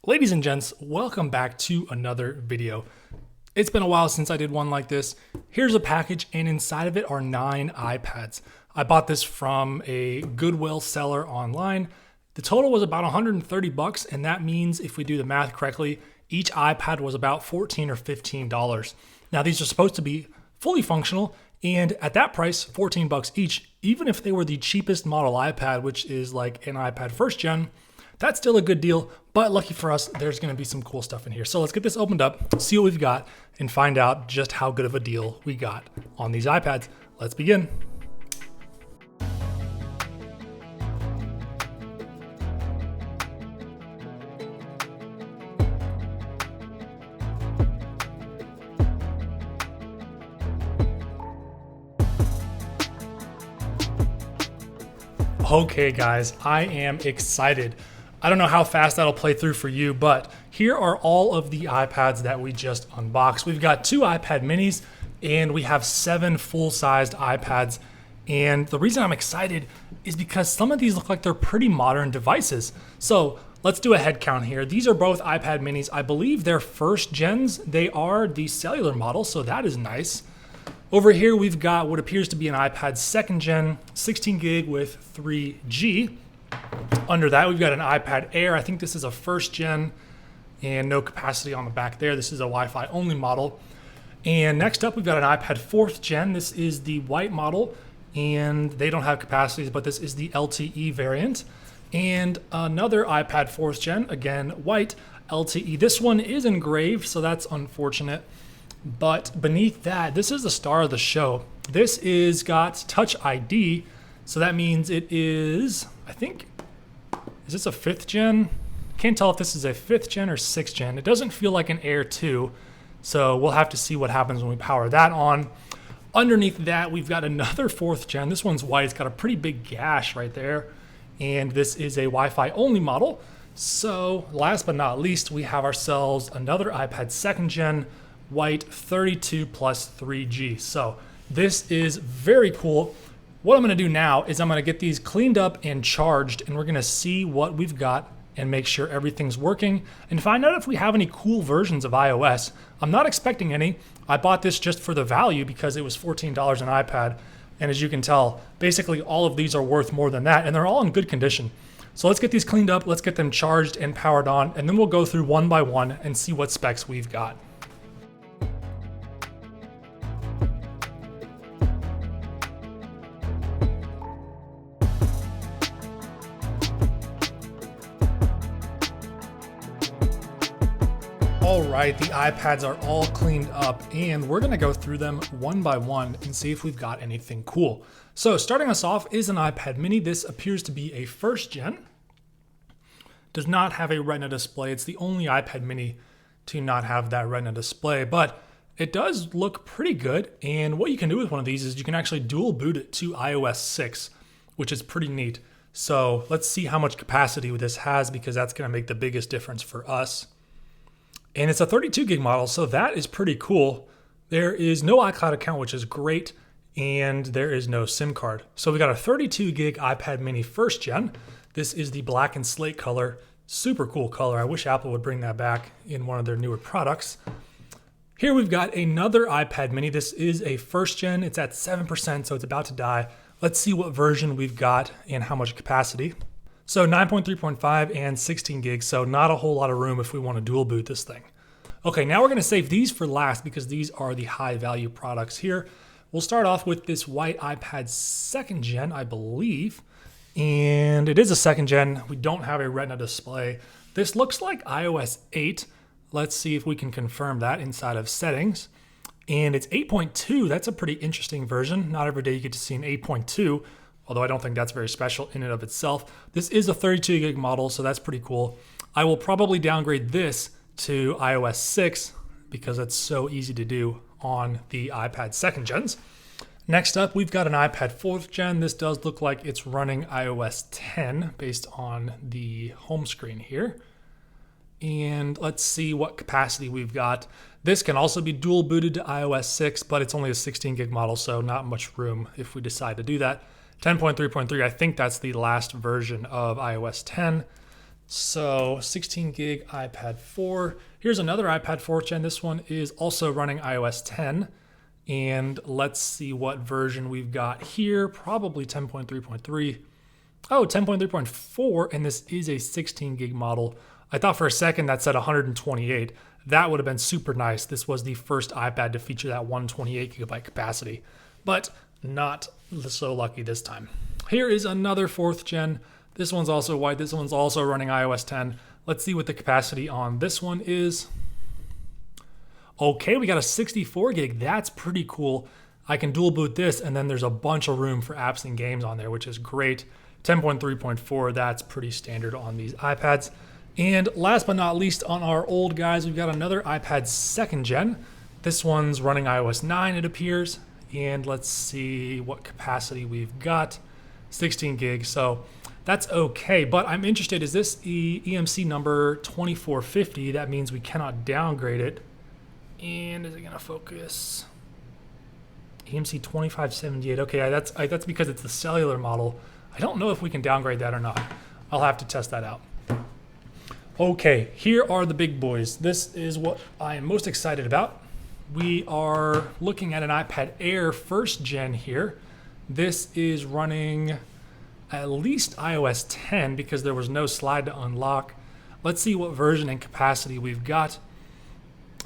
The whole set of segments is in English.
Ladies and gents, welcome back to another video. It's been a while since I did one like this. Here's a package, and inside of it are 9 iPads. I bought this from a Goodwill seller online. The total was about 130 bucks, and that means if we do the math correctly, each iPad was about $14 or $15. Now these are supposed to be fully functional, and at that price, 14 bucks each, even if they were the cheapest model iPad, which is like an iPad first gen, that's still a good deal, but lucky for us, there's gonna be some cool stuff in here. So let's get this opened up, see what we've got, and find out just how good of a deal we got on these iPads. Let's begin. Okay guys, I am excited. I don't know how fast that'll play through for you, but here are all of the iPads that we just unboxed. We've got 2 iPad minis and we have 7 full-sized iPads. And the reason I'm excited is because some of these look like they're pretty modern devices. So let's do a head count here. These are both iPad minis. I believe they're first gens. They are the cellular model, so that is nice. Over here, we've got what appears to be an iPad second gen, 16 gig with 3G. Under that, we've got an iPad Air. I think this is a first gen and no capacity on the back there. This is a Wi-Fi only model. And next up, we've got an iPad 4th gen. This is the white model and they don't have capacities, but this is the LTE variant. And another iPad 4th gen, again, white LTE. This one is engraved, so that's unfortunate. But beneath that, this is the star of the show. This is got Touch ID, so that means it is, I think, is this a 5th gen? Can't tell if this is a 5th gen or 6th gen. It doesn't feel like an Air 2, so we'll have to see what happens when we power that on. Underneath that, we've got another 4th gen. This one's white. It's got a pretty big gash right there, and this is a Wi-Fi only model. So last but not least, we have ourselves another iPad 2nd gen, white 32 plus 3G. So this is very cool. What I'm gonna do now is I'm gonna get these cleaned up and charged, and we're gonna see what we've got and make sure everything's working and find out if we have any cool versions of iOS. I'm not expecting any. I bought this just for the value because it was $14 an iPad. And as you can tell, basically all of these are worth more than that, and they're all in good condition. So let's get these cleaned up, let's get them charged and powered on, and then we'll go through one by one and see what specs we've got. All right, the iPads are all cleaned up and we're gonna go through them one by one and see if we've got anything cool. So starting us off is an iPad mini. This appears to be a first gen. Does not have a Retina display. It's the only iPad mini to not have that Retina display, but it does look pretty good. And what you can do with one of these is you can actually dual boot it to iOS 6, which is pretty neat. So let's see how much capacity this has because that's gonna make the biggest difference for us. And it's a 32 gig model, so that is pretty cool. There is no iCloud account, which is great, and there is no SIM card. So we got a 32 gig iPad mini first gen. This is the black and slate color, super cool color. I wish Apple would bring that back in one of their newer products. Here we've got another iPad mini. This is a first gen, it's at 7%, so it's about to die. Let's see what version we've got and how much capacity. So 9.3.5 and 16 gigs, so not a whole lot of room if we want to dual boot this thing. Okay, now we're gonna save these for last because these are the high value products here. We'll start off with this white iPad 2nd gen, I believe. And it is a 2nd gen. We don't have a Retina display. This looks like iOS 8. Let's see if we can confirm that inside of settings. And it's 8.2, that's a pretty interesting version. Not every day you get to see an 8.2. Although I don't think that's very special in and of itself. This is a 32 gig model, so that's pretty cool. I will probably downgrade this to iOS 6 because it's so easy to do on the iPad 2nd gens. Next up, we've got an iPad 4th gen. This does look like it's running iOS 10 based on the home screen here. And let's see what capacity we've got. This can also be dual booted to iOS 6, but it's only a 16 gig model, so not much room if we decide to do that. 10.3.3, I think that's the last version of iOS 10. So 16 gig iPad 4. Here's another iPad 4th gen. This one is also running iOS 10. And let's see what version we've got here. Probably 10.3.3. Oh, 10.3.4, and this is a 16 gig model. I thought for a second that said 128. That would have been super nice. This was the first iPad to feature that 128 gigabyte capacity, but not so lucky this time. Here is another 4th gen. This one's also white. This one's also running iOS 10. Let's see what the capacity on this one is. Okay, we got a 64 gig. That's pretty cool. I can dual boot this, and then there's a bunch of room for apps and games on there, which is great. 10.3.4, that's pretty standard on these iPads. And last but not least, on our old guys, we've got another iPad 2nd gen. This one's running iOS 9, it appears. And let's see what capacity we've got. 16 gigs, so that's okay. But I'm interested, is this EMC number 2450? That means we cannot downgrade it. And is it gonna focus? EMC 2578, okay, that's because it's the cellular model. I don't know if we can downgrade that or not. I'll have to test that out. Okay, here are the big boys. This is what I am most excited about. We are looking at an iPad Air 1st gen here. This is running at least iOS 10 because there was no slide to unlock. Let's see what version and capacity we've got.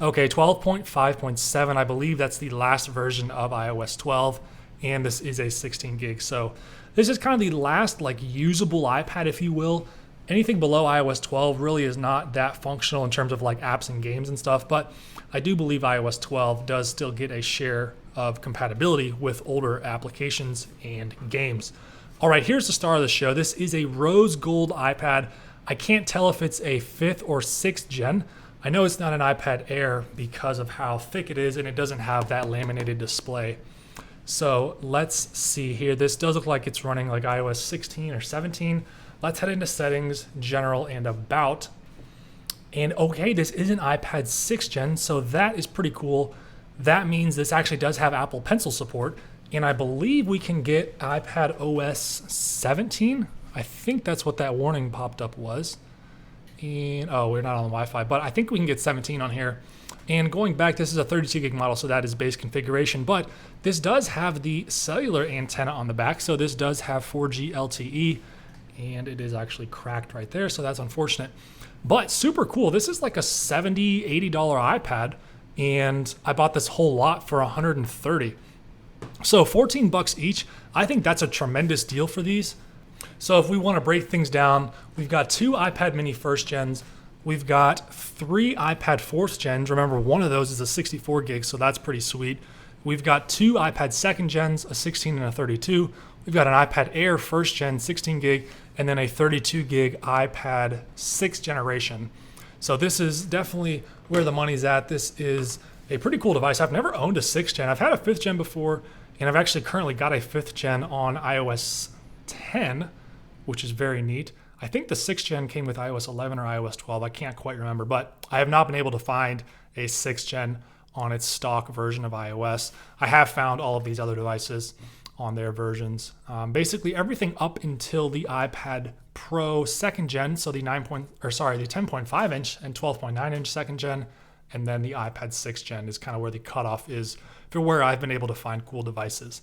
Okay, 12.5.7. I believe that's the last version of iOS 12, and this is a 16 gig. So this is kind of the last like usable iPad, if you will. Anything below iOS 12 really is not that functional in terms of like apps and games and stuff, but I do believe iOS 12 does still get a share of compatibility with older applications and games. All right, here's the star of the show. This is a rose gold iPad. I can't tell if it's a 5th or 6th gen. I know it's not an iPad Air because of how thick it is and it doesn't have that laminated display. So let's see here. This does look like it's running like iOS 16 or 17. Let's head into settings, general, and about. And okay, this is an iPad 6th gen, so that is pretty cool. That means this actually does have Apple Pencil support, and I believe we can get iPad OS 17. I think that's what that warning popped up was. And oh, we're not on the Wi-Fi, but I think we can get 17 on here. And going back, this is a 32 gig model, so that is base configuration, but this does have the cellular antenna on the back, so this does have 4G LTE, and it is actually cracked right there, so that's unfortunate. But super cool. This is like a $70, $80 iPad, and I bought this whole lot for $130. So 14 bucks each. I think that's a tremendous deal for these. So if we want to break things down, we've got 2 iPad mini 1st gens. We've got 3 iPad 4th gens. Remember, one of those is a 64 gig, so that's pretty sweet. We've got 2 iPad 2nd gens, a 16 and a 32. We've got an iPad Air 1st gen, 16 gig, and then a 32 gig iPad 6th generation. So this is definitely where the money's at. This is a pretty cool device. I've never owned a 6th gen. I've had a 5th gen before, and I've actually currently got a 5th gen on iOS 10, which is very neat. I think the 6th gen came with iOS 11 or iOS 12. I can't quite remember, but I have not been able to find a 6th gen on its stock version of iOS. I have found all of these other devices on their versions. Basically everything up until the iPad Pro 2nd gen, so the 10.5 inch and 12.9 inch 2nd gen, and then the iPad 6th gen is kind of where the cutoff is for where I've been able to find cool devices.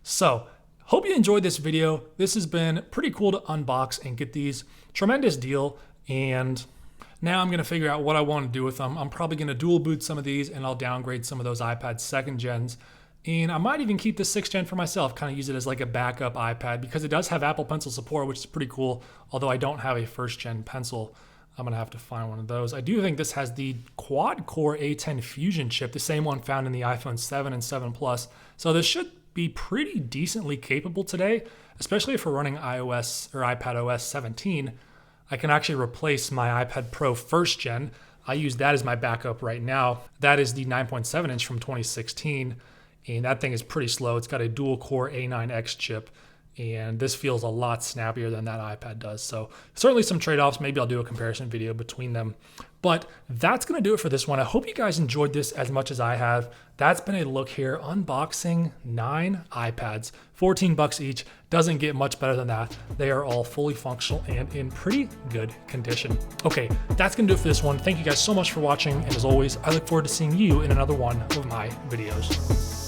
So hope you enjoyed this video. This has been pretty cool to unbox and get these. Tremendous deal, and now I'm gonna figure out what I want to do with them. I'm probably gonna dual boot some of these, and I'll downgrade some of those iPad 2nd gens. And I might even keep the 6th gen for myself, kind of use it as like a backup iPad because it does have Apple Pencil support, which is pretty cool. Although I don't have a 1st gen pencil, I'm gonna have to find one of those. I do think this has the quad-core A10 Fusion chip, the same one found in the iPhone 7 and 7 Plus. So this should be pretty decently capable today, especially if we're running iOS or iPad OS 17. I can actually replace my iPad Pro 1st gen. I use that as my backup right now. That is the 9.7 inch from 2016. And that thing is pretty slow. It's got a dual core A9X chip. and this feels a lot snappier than that iPad does. So certainly some trade-offs. Maybe I'll do a comparison video between them. But that's going to do it for this one. I hope you guys enjoyed this as much as I have. That's been a look here, unboxing 9 iPads, 14 bucks each. Doesn't get much better than that. They are all fully functional and in pretty good condition. Okay, that's going to do it for this one. Thank you guys so much for watching. And as always, I look forward to seeing you in another one of my videos.